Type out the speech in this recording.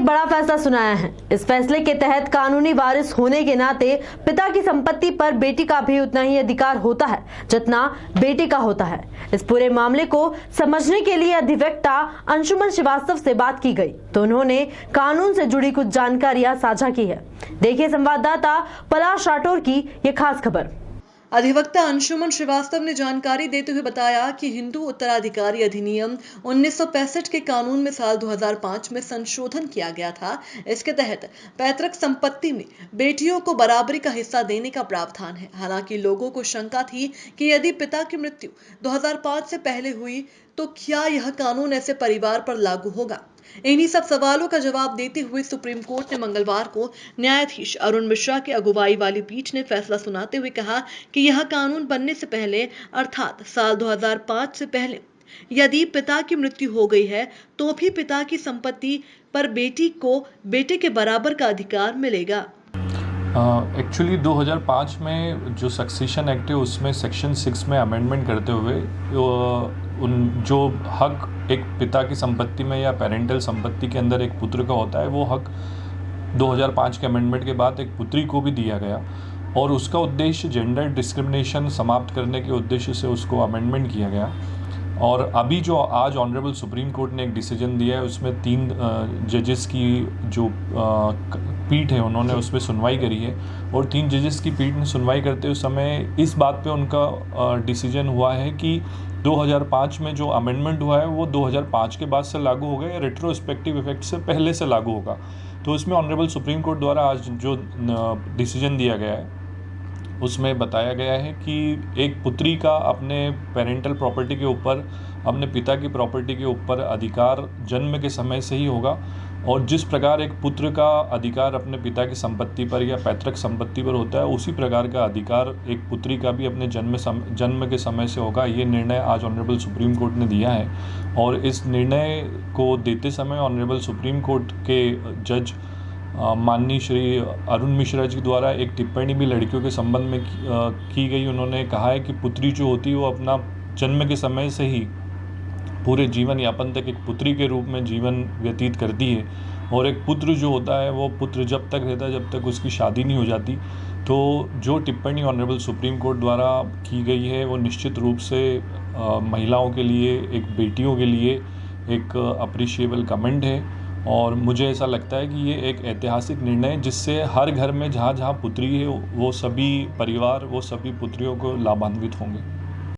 एक बड़ा फैसला सुनाया है। इस फैसले के तहत कानूनी वारिस होने के नाते पिता की संपत्ति पर बेटी का भी उतना ही अधिकार होता है जितना बेटे का होता है। इस पूरे मामले को समझने के लिए अधिवक्ता अंशुमन श्रीवास्तव से बात की गई तो उन्होंने कानून से जुड़ी कुछ जानकारियां साझा की है। देखिए संवाददाता पलाश राठौर की ये खास खबर। अधिवक्ता अंशुमन श्रीवास्तव ने जानकारी देते हुए बताया कि हिंदू उत्तराधिकारी अधिनियम 1965 के कानून में साल 2005 में संशोधन किया गया था। इसके तहत पैतृक संपत्ति में बेटियों को बराबरी का हिस्सा देने का प्रावधान है। हालांकि लोगों को शंका थी कि यदि पिता की मृत्यु 2005 से पहले हुई तो क्या यह कानून ऐसे परिवार पर लागू होगा। इन्हीं सब सवालों का जवाब देते हुए सुप्रीम कोर्ट ने मंगलवार को न्यायाधीश अरुण मिश्रा की अगुवाई वाली पीठ ने फैसला सुनाते हुए कहा कि यह कानून बनने से पहले अर्थात साल 2005 से पहले यदि पिता की मृत्यु हो गई है तो भी पिता की संपत्ति पर बेटी को बेटे के बराबर का अधिकार मिलेगा। एक्चुअली 2005 में जो सक्सेशन एक्ट है उसमें सेक्शन 6 में अमेंडमेंट करते हुए उन जो हक एक पिता की संपत्ति में या पेरेंटल संपत्ति के अंदर एक पुत्र का होता है वो हक 2005 के अमेंडमेंट के बाद एक पुत्री को भी दिया गया और उसका उद्देश्य जेंडर डिस्क्रिमिनेशन समाप्त करने के उद्देश्य से उसको अमेंडमेंट किया गया। और अभी जो आज ऑनरेबल सुप्रीम कोर्ट ने एक डिसीजन दिया है उसमें 3 जजेस की जो पीठ है उन्होंने उस पर सुनवाई करी है और 3 जजेस की पीठ ने सुनवाई करते हुए समय इस बात पे उनका डिसीजन हुआ है कि 2005 में जो अमेंडमेंट हुआ है वो 2005 के बाद से लागू होगा या रेट्रोस्पेक्टिव इफेक्ट से पहले से लागू होगा। तो उसमें ऑनरेबल सुप्रीम कोर्ट द्वारा आज जो डिसीजन दिया गया है उसमें बताया गया है कि एक पुत्री का अपने पेरेंटल प्रॉपर्टी के ऊपर अपने पिता की प्रॉपर्टी के ऊपर अधिकार जन्म के समय से ही होगा और जिस प्रकार एक पुत्र का अधिकार अपने पिता की संपत्ति पर या पैतृक संपत्ति पर होता है उसी प्रकार का अधिकार एक पुत्री का भी अपने जन्म के समय से होगा। ये निर्णय आज ऑनरेबल सुप्रीम कोर्ट ने दिया है और इस निर्णय को देते समय ऑनरेबल सुप्रीम कोर्ट के जज माननीय श्री अरुण मिश्रा जी द्वारा एक टिप्पणी भी लड़कियों के संबंध में की गई। उन्होंने कहा है कि पुत्री जो होती है वो अपना जन्म के समय से ही पूरे जीवन यापन तक एक पुत्री के रूप में जीवन व्यतीत करती है और एक पुत्र जो होता है वो पुत्र जब तक रहता है जब तक उसकी शादी नहीं हो जाती। तो जो टिप्पणी ऑनरेबल सुप्रीम कोर्ट द्वारा की गई है वो निश्चित रूप से महिलाओं के लिए एक बेटियों के लिए एक अप्रिशिएबल कमेंट है और मुझे ऐसा लगता है कि ये एक ऐतिहासिक निर्णय है जिससे हर घर में जहाँ जहाँ पुत्री है वो सभी परिवार वो सभी पुत्रियों को लाभान्वित होंगे।